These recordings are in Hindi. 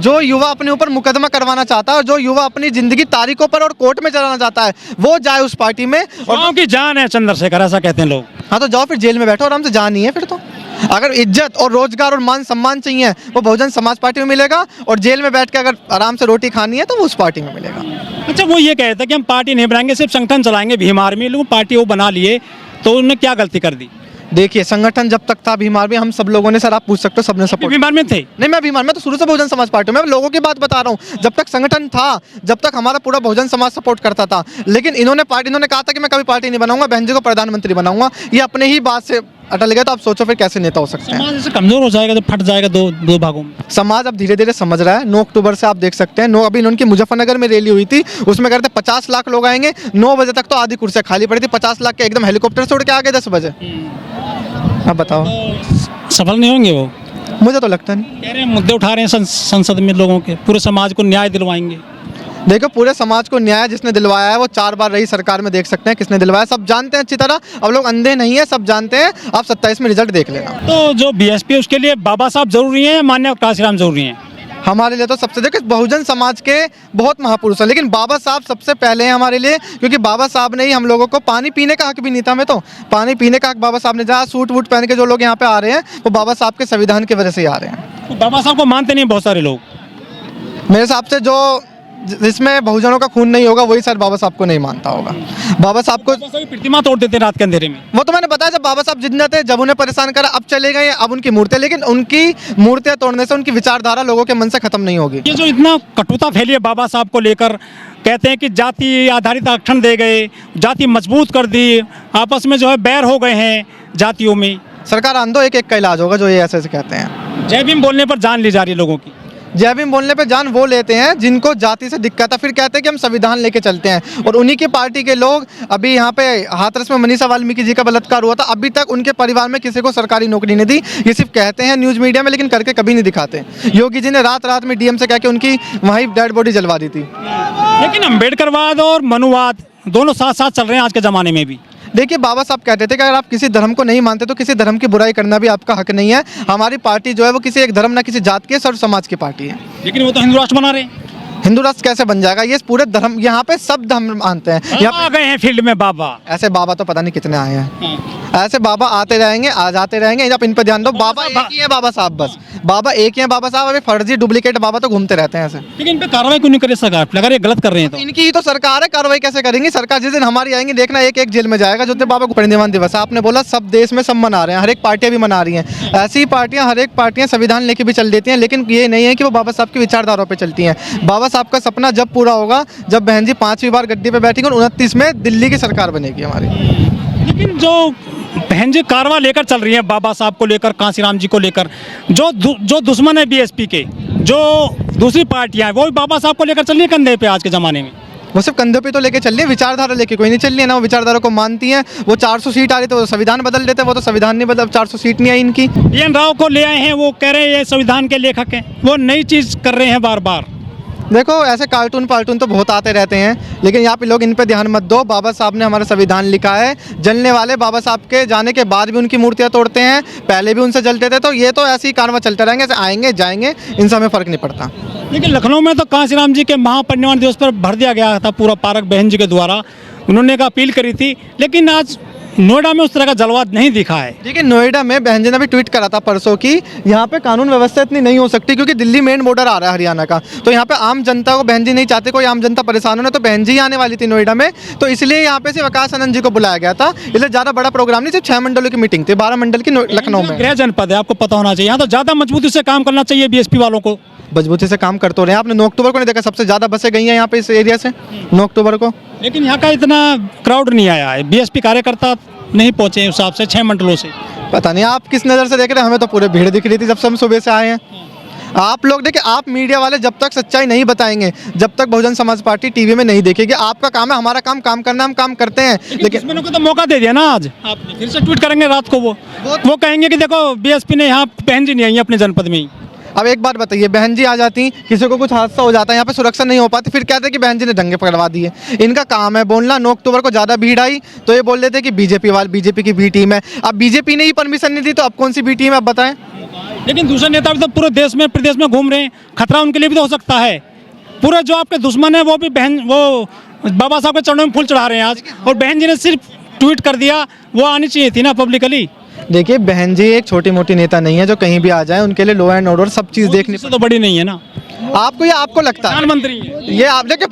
जो युवा अपने ऊपर मुकदमा करवाना चाहता है और जो युवा अपनी जिंदगी तारीखों पर और कोर्ट में चलाना चाहता है वो जाए उस पार्टी में। और गाँव की जान है चंद्रशेखर, ऐसा कहते हैं लोग। हाँ तो जाओ फिर जेल में बैठो, आराम से जान नहीं है फिर तो। अगर इज्जत और रोजगार और मान सम्मान चाहिए वो बहुजन समाज पार्टी में मिलेगा, और जेल में बैठ के अगर आराम से रोटी खानी है तो वो उस पार्टी में मिलेगा। अच्छा, वो ये कहते हैं कि हम पार्टी नहीं बनाएंगे, सिर्फ संगठन चलाएंगे। भीम आर्मी लोग पार्टी वो बना लिए, तो उन्होंने क्या गलती कर दी? देखिए संगठन जब तक था भीम आर्मी, हम सब लोगों ने, सर आप पूछ सकते हो, सबने सपोर्ट। भीम आर्मी थे? नहीं मैं भीम आर्मी, मैं तो शुरू से बहुजन समाज पार्टी में, मैं लोगों की बात बता रहा हूँ। जब तक संगठन था, जब तक हमारा पूरा बहुजन समाज सपोर्ट करता था, लेकिन इन्होंने कहा था कि मैं कभी पार्टी नहीं बनाऊंगा, बहन जी को प्रधानमंत्री बनाऊंगा। ये अपने ही बात से अटल गए, तो आप सोचो फिर कैसे नेता हो सकते हैं। समाज ऐसे कमजोर हो जाएगा तो फट जाएगा दो भागों में। समाज अब धीरे धीरे समझ रहा है। 9 अक्टूबर से आप देख सकते हैं, अभी इनकी मुजफ्फरनगर में रैली हुई थी, उसमें कहते 50 लाख लोग आएंगे। 9 बजे तक तो आधी कुर्सियां खाली पड़ी थी, 50 लाख के एकदम हेलीकॉप्टर से उड़ के आ गए 10 बजे। अब बताओ सफल नहीं होंगे वो? मुझे तो लगता नहीं। कह रहे हैं मुद्दे उठा रहे हैं संसद में लोगों के, पूरे समाज को न्याय दिलवाएंगे। देखो पूरे समाज को न्याय जिसने दिलवाया है वो 4 बार रही सरकार में, देख सकते हैं किसने दिलवाया, सब जानते हैं अच्छी तरह। अब लोग अंधे नहीं है, सब जानते हैं। आप 27 में रिजल्ट देख लेना। तो जो बीएसपी है उसके लिए बाबा साहब जरूरी हैं या मान्य काशीराम जरूरी हैं? हमारे लिए तो सबसे, देखो बहुजन समाज के बहुत महापुरुष हैं, लेकिन बाबा साहब सबसे पहले हैं हमारे लिए, क्योंकि बाबा साहब ने ही हम लोगों को, पानी पीने का हक भी नहीं था हमें, तो पानी पीने का हक बाबा साहब ने, जहाँ सूट वूट पहन के जो लोग यहाँ पे आ रहे हैं वो बाबा साहब के संविधान की वजह से ही आ रहे हैं। तो बाबा साहब को मानते नहीं बहुत सारे लोग। मेरे हिसाब से जो जिसमें बहुजनों का खून नहीं होगा वही शायद बाबा साहब को नहीं मानता होगा। बाबा साहब को प्रतिमा तोड़ देते रात के अंधेरे में। वो तो मैंने बताया, जब बाबा साहब जिंदा थे, जब उन्हें परेशान करा, अब चले गए, अब उनकी मूर्तियां, लेकिन उनकी मूर्तियां तोड़ने से उनकी विचारधारा लोगों के मन से खत्म नहीं होगी। ये जो इतना कटुता फैली है बाबा साहब को लेकर, कहते हैं कि जाति आधारित आरक्षण दे गए, जाति मजबूत कर दी, आपस में जो है बैर हो गए हैं जातियों में। सरकार आंदो, एक एक का इलाज होगा, जो ये ऐसे कहते हैं। जय भीम बोलने पर जान ली जा रही है लोगों की। जय भीम बोलने पे जान वो लेते हैं जिनको जाति से दिक्कत है, फिर कहते हैं कि हम संविधान लेके चलते हैं। और उन्हीं की पार्टी के लोग, अभी यहाँ पे हाथरस में मनीषा वाल्मीकि जी का बलात्कार हुआ था, अभी तक उनके परिवार में किसी को सरकारी नौकरी नहीं दी। ये सिर्फ कहते हैं न्यूज़ मीडिया में, लेकिन करके कभी नहीं दिखाते। योगी जी ने रात रात में डीएम से कह के उनकी वहीं डेड बॉडी जलवा दी थी। लेकिन अम्बेडकरवाद और मनुवाद दोनों साथ साथ चल रहे हैं आज के ज़माने में भी। देखिए बाबा साहब कहते थे कि अगर आप किसी धर्म को नहीं मानते तो किसी धर्म की बुराई करना भी आपका हक नहीं है। हमारी पार्टी जो है वो किसी एक धर्म ना किसी जात की, सर्व समाज की पार्टी है। लेकिन वो तो हिंदू राष्ट्र बना रहे हैं। हिंदू राष्ट्र कैसे बन जाएगा? ये पूरे धर्म, यहाँ पे सब धर्म मानते हैं। यहाँ आ गए हैं फील्ड में बाबा। ऐसे बाबा तो पता नहीं कितने आए हैं, ऐसे बाबा आते रहेंगे, आ जाते रहेंगे। आप इन पर ध्यान दो, बाबा एक ही है बाबा साहब, बस बाबा एक ही है बाबा साहब। अभी फर्जी डुप्लीकेट बाबा तो घूमते रहते हैं ऐसे। लेकिन इन पे कार्रवाई क्यों नहीं करे सरकार? अगर ये गलत कर रहे हैं तो इनकी ही तो सरकार है, कार्रवाई कैसे करेंगी? सरकार जिस दिन हमारी आएंगी देखना, एक एक जेल में जाएगा। जो बाबा को परिनिर्वाण दिवस है, आपने बोला सब देश में सब मना रहे हैं, हर एक पार्टियां भी मना रही हैं। ऐसी पार्टियां, हर एक पार्टियां संविधान लेके भी चल देती हैं, लेकिन ये नहीं है कि वो बाबा साहब की विचारधारा पे चलती हैं। बाबा साहब का सपना जब पूरा होगा, जब बहन जी 5वीं बार गद्दी पे बैठेंगे और 29 में दिल्ली की सरकार बनेगी हमारी। लेकिन जो बहन जी कारवा लेकर चल रही है बाबा साहब को लेकर, कांसीराम जी को लेकर, जो दुश्मन है बीएसपी के, जो दूसरी पार्टियां हैं, वो भी बाबा साहब को लेकर चल रही है कंधे पे आज के ज़माने में। वो सिर्फ कंधे पे तो लेके चल रही है, विचारधारा लेके कोई नहीं चल रही है ना। वो विचारधारा को मानती हैं। वो 400 सीट आ रही तो संविधान बदल देते, वो तो संविधान नहीं बदल, 400 सीट नहीं आई इनकी। एन राव को ले आए हैं, वो कह रहे हैं ये संविधान के लेखक हैं, वो नई चीज़ कर रहे हैं बार बार। देखो ऐसे कार्टून तो बहुत आते रहते हैं, लेकिन यहाँ पे लोग इन पे ध्यान मत दो। बाबा साहब ने हमारा संविधान लिखा है। जलने वाले बाबा साहब के जाने के बाद भी उनकी मूर्तियाँ तोड़ते हैं, पहले भी उनसे जलते थे। तो ये तो ऐसे ही कारवा चलते रहेंगे, ऐसे आएंगे जाएंगे, इनसे हमें फ़र्क नहीं पड़ता। लेकिन लखनऊ में तो कांसीराम जी के महापरिनिर्वाण दिवस पर भर दिया गया था पूरा पार्क बहन जी के द्वारा। उन्होंने एक अपील करी थी, लेकिन आज नोएडा में उस तरह का जलवा नहीं दिखा है। देखिए नोएडा में बहन जी ने भी ट्वीट करा था परसों की, यहाँ पे कानून व्यवस्था इतनी नहीं हो सकती क्योंकि दिल्ली मेन बॉर्डर आ रहा है हरियाणा का। तो यहाँ पे आम जनता को बहन जी नहीं चाहते, कोई आम जनता परेशान होना, तो बहन जी आने वाली थी नोएडा में। तो इसलिए यहाँ पे सिर्फ आकाश आनंद जी को बुलाया गया था। इसलिए ज़्यादा बड़ा प्रोग्राम नहीं, सिर्फ 6 मंडलों की मीटिंग थी, 12 मंडल की लखनऊ में। गृह जनपद है, आपको पता होना चाहिए। यहाँ तो ज़्यादा मजबूती से काम करना चाहिए बीएसपी वालों को। मजबूती से काम करते रहे। आपने 9 अक्टूबर को नहीं देखा, सबसे ज़्यादा बसें गई हैं यहाँ पे इस एरिया से 9 अक्टूबर को। लेकिन यहाँ का इतना क्राउड नहीं आया है, बीएसपी कार्यकर्ता नहीं पहुँचे उस हिसाब से 6 मंडलों से। पता नहीं आप किस नज़र से देख रहे हैं, हमें तो पूरे भीड़ दिख रही थी जब से हम सुबह से आए हैं। आप लोग देखिए, आप मीडिया वाले जब तक सच्चाई नहीं बताएंगे, जब तक बहुजन समाज पार्टी टीवी में नहीं देखेगी। आपका काम है, हमारा काम करना, हम काम करते हैं। लेकिन दुश्मनों को तो मौका दे दिया ना आज। आपने फिर से ट्वीट करेंगे रात को, वो कहेंगे कि देखो बीएसपी ने यहाँ बहन जी नहीं आई अपने जनपद में ही। अब एक बात बताइए, बहन जी आ जाती, किसी को कुछ हादसा हो जाता है, यहाँ पे सुरक्षा नहीं हो पाती, फिर कहते हैं कि बहन जी ने दंगे पकड़वा दिए। इनका काम है बोलना। 9 अक्टूबर को ज़्यादा भीड़ आई तो ये बोल देते कि बीजेपी की बी टीम है। अब बीजेपी ने ही परमिशन नहीं दी तो अब कौन सी बी टीम है, अब बताएं। लेकिन दूसरे नेता भी तो पूरे देश में प्रदेश में घूम रहे हैं, खतरा उनके लिए भी तो हो सकता है। पूरे जो आपके दुश्मन है वो भी वो बाबा साहब के चरणों में फूल चढ़ा रहे हैं आज, और बहन जी ने सिर्फ ट्वीट कर दिया, वो आनी चाहिए थी ना पब्लिकली। देखिए बहन जी एक छोटी मोटी नेता नहीं है जो कहीं भी आ जाए, उनके लिए लॉ एंड ऑर्डर सब चीज़ देखनी से तो बड़ी नहीं है ना, आपको या आपको लगता है प्रधानमंत्री है। ये आप देखिए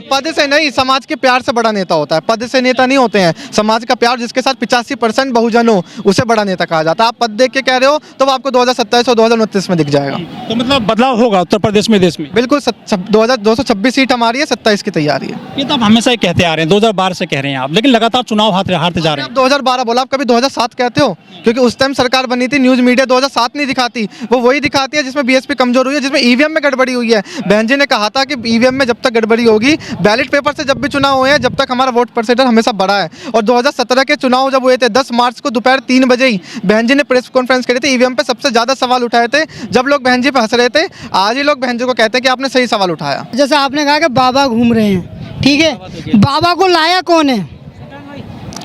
पद से नहीं, समाज के प्यार से बड़ा नेता होता है, पद से नेता नहीं होते हैं। समाज का प्यार जिसके साथ 85% बहुजन हो उसे बड़ा नेता कहा जाता है। आप पद देख के कह रहे हो तो वो आपको 2027 और 2029 में दिख जाएगा। तो मतलब बदलाव होगा उत्तर प्रदेश में, देश में। बिल्कुल 226 सीट हमारी है, 27 की तैयारी है। ये तो आप हमेशा ही कहते आ रहे हैं, 2012 से कह रहे हैं आप, लेकिन लगातार चुनाव हारते जा रहे आप 2012 बोला, आप कभी 2007 कहते हो? क्योंकि उस टाइम सरकार बनी थी, न्यूज़ मीडिया 2007 नहीं दिखाती, वो वही दिखाती है जिसमें बीएसपी कमजोर हुई है, जिसमें ईवीएम में गड़बड़ी हुई है। बहन जी ने कहा था कि ईवीएम में जब तक गड़बड़ी होगी, बैलेट पेपर से जब भी चुनाव हुए हैं, जब तक हमारा वोट परसेंटेज हमेशा बढ़ा है। और 2017 के चुनाव जब हुए थे 10 मार्च को दोपहर 3 बजे ही बहन जी ने प्रेस कॉन्फ्रेंस करी थी, ईवीएम पे सबसे ज़्यादा सवाल उठाए थे। जब लोग बहन जी पे हंस रहे थे, आज ही लोग बहन जी को कहते हैं कि आपने सही सवाल उठाया। जैसे आपने कहा कि बाबा घूम रहे हैं, ठीक है, बाबा को लाया कौन है?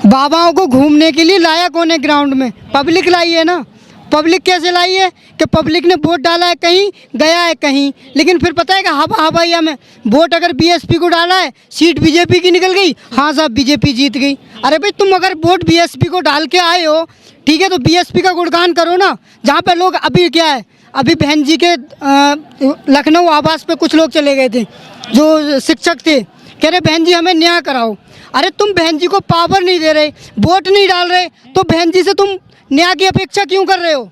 बाबाओं को घूमने के लिए लाया कौन है? ग्राउंड में पब्लिक लाई है ना। पब्लिक कैसे लाई है कि पब्लिक ने वोट डाला है कहीं, गया है कहीं, लेकिन फिर पता है कि हवा हवाइया में वोट अगर बीएसपी को डाला है, सीट बीजेपी की निकल गई, हाँ साहब बीजेपी जीत गई। अरे भाई तुम अगर वोट बीएसपी को डाल के आए हो, ठीक है, तो बीएसपी का गुणगान करो ना। जहाँ पे लोग अभी क्या है, अभी बहन जी के लखनऊ आवास पे कुछ लोग चले गए थे जो शिक्षक थे, कह रहे बहन जी हमें न्याय कराओ। अरे तुम बहन जी को पावर नहीं दे रहे, वोट नहीं डाल रहे, तो बहन जी से तुम न्याय की अपेक्षा क्यों कर रहे हो?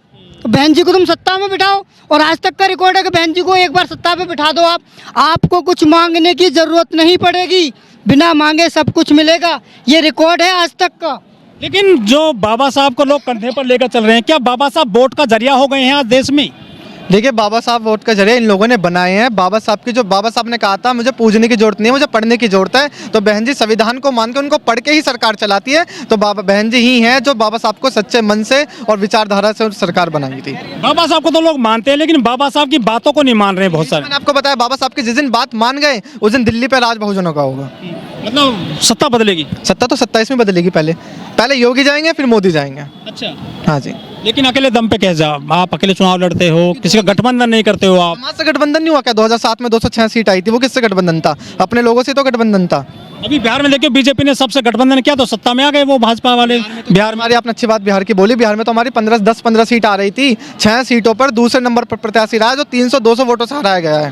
तो बहन जी को तुम सत्ता में बिठाओ, और आज तक का रिकॉर्ड है कि बहन जी को एक बार सत्ता पे बिठा दो आप, आपको कुछ मांगने की ज़रूरत नहीं पड़ेगी, बिना मांगे सब कुछ मिलेगा। ये रिकॉर्ड है आज तक का। लेकिन जो बाबा साहब को लोग कंधे पर लेकर चल रहे हैं, क्या बाबा साहब वोट का जरिया हो गए हैं आज देश में? देखिए बाबा साहब वोट का जरिए इन लोगों ने बनाए हैं। बाबा साहब की जो बाबा साहब ने कहा था मुझे पूजने की जरूरत नहीं है, मुझे पढ़ने की जरूरत है, तो बहन जी संविधान को मान के उनको पढ़ के ही सरकार चलाती है। तो बाबा बहन जी ही हैं जो बाबा साहब को सच्चे मन से और विचारधारा से सरकार बनाई थी। बाबा साहब को तो लोग मानते हैं, लेकिन बाबा साहब की बातों को नहीं मान रहे हैं बहुत सारे। मैंने आपको बताया बाबा साहब की जिस दिन बात मान गए उस दिन दिल्ली पे राज बहुजनों का होगा। मतलब सत्ता बदलेगी? सत्ता तो 27 में बदलेगी। पहले योगी जाएंगे फिर मोदी जाएंगे। अच्छा, हाँ जी। लेकिन अकेले दम पे कैसे आप अकेले चुनाव लड़ते हो? किसी का गठबंधन नहीं करते हो आप? समाज से गठबंधन नहीं हुआ क्या? 2007 में 206 सीट आई थी, वो किससे गठबंधन था? अपने लोगों से तो गठबंधन था। अभी बिहार में देखिए बीजेपी ने सबसे गठबंधन किया तो सत्ता में आ गए वो भाजपा वाले। बिहार में हमारी आपने अच्छी बात बिहार की बोली, बिहार में तो हमारी 10-15 सीट आ रही थी, 6 सीटों पर दूसरे नंबर पर प्रत्याशी रहा है जो 300-200 वोटों से हराया गया है।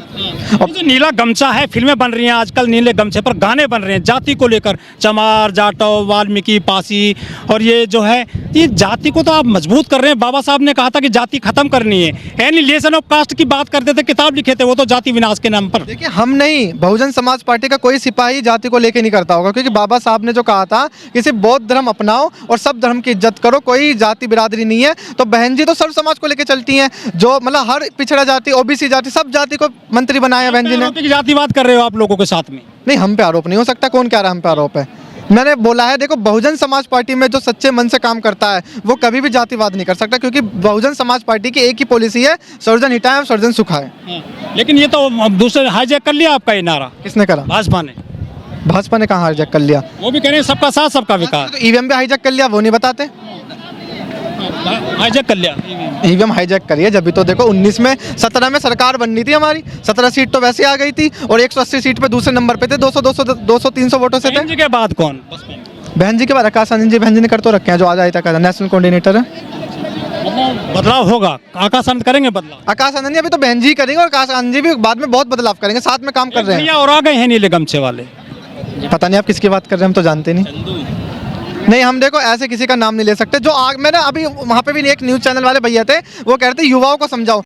अब जो नीला गमछा है, फिल्में बन रही हैं आजकल नीले गमछे पर, गाने बन रहे हैं जाति को लेकर, चमार, जाटव, वाल्मीकि, पासी, और ये जो है ये जाति को तो आप मजबूत कर रहे हैं। बाबा साहब ने कहा था कि जाति खत्म करनी है, एनिहिलेशन ऑफ कास्ट की बात करते थे, किताब लिखे थे वो तो जाति विनाश के नाम पर। देखिए हम नहीं, बहुजन समाज पार्टी का कोई सिपाही जाति को लेके नहीं करता होगा, क्योंकि बाबा साहब ने जो कहा था कि सिर्फ बौद्ध धर्म अपनाओ और सब धर्म की इज्जत करो, कोई जाति बिरादरी नहीं है। तो बहन जी तो सर्व समाज को लेकर चलती हैं, जो मतलब हर पिछड़ा जाति, ओबीसी जाति, सब जाति को मंत्री बनाया बहन जी ने। जातिवाद कर रहे हो आप लोगों के साथ में? नहीं, हम पे आरोप नहीं हो सकता। कौन कह रहा है हम पे आरोप है? मैंने बोला है देखो, बहुजन समाज पार्टी में जो सच्चे मन से काम करता है वो कभी भी जातिवाद नहीं कर सकता, क्योंकि बहुजन समाज पार्टी की एक ही पॉलिसी है, सर्वजन हिताय सर्वजन सुखाय। लेकिन ये तो दूसरे हाईजैक कर लिया आपका ये नारा। किसने करा? भाजपा ने। भाजपा ने कहाँ हाईजैक कर लिया? वो भी कह रहे हैं सबका साथ सबका विकास। तो ईवीएम भी हाईजैक कर लिया, वो नहीं बताते। हाईजैक कर लिया, ईवीएम हाईजैक करिए। जब भी तो देखो 19 में 17 में सरकार बननी थी हमारी, 17 सीट तो वैसे आ गई थी और 180 सीट पे दूसरे नंबर पे थे, 200-300 वोटों से थे। जी के बाद कौन? बहन जी के बाद आकाश आनंद जी, बहन जी ने कर तो रखे हैं, जो आज आए तक नेशनल कोऑर्डिनेटर है। बदलाव होगा, आकाश आनंद करेंगे बदलाव? आकाश आनंद जी अभी तो बहन जी करेंगे और आकाश आनंद जी भी बाद में बहुत बदलाव करेंगे, साथ में काम कर रहे हैं। और आ गए हैं नीले गमछे वाले। पता नहीं आप किसकी बात कर रहे हैं, हम तो जानते नहीं। हम देखो ऐसे किसी का नाम नहीं ले सकते। जो मैंने अभी वहाँ पे भी एक न्यूज़ चैनल वाले भैया थे, वो कह रहे थे युवाओं को समझाओ।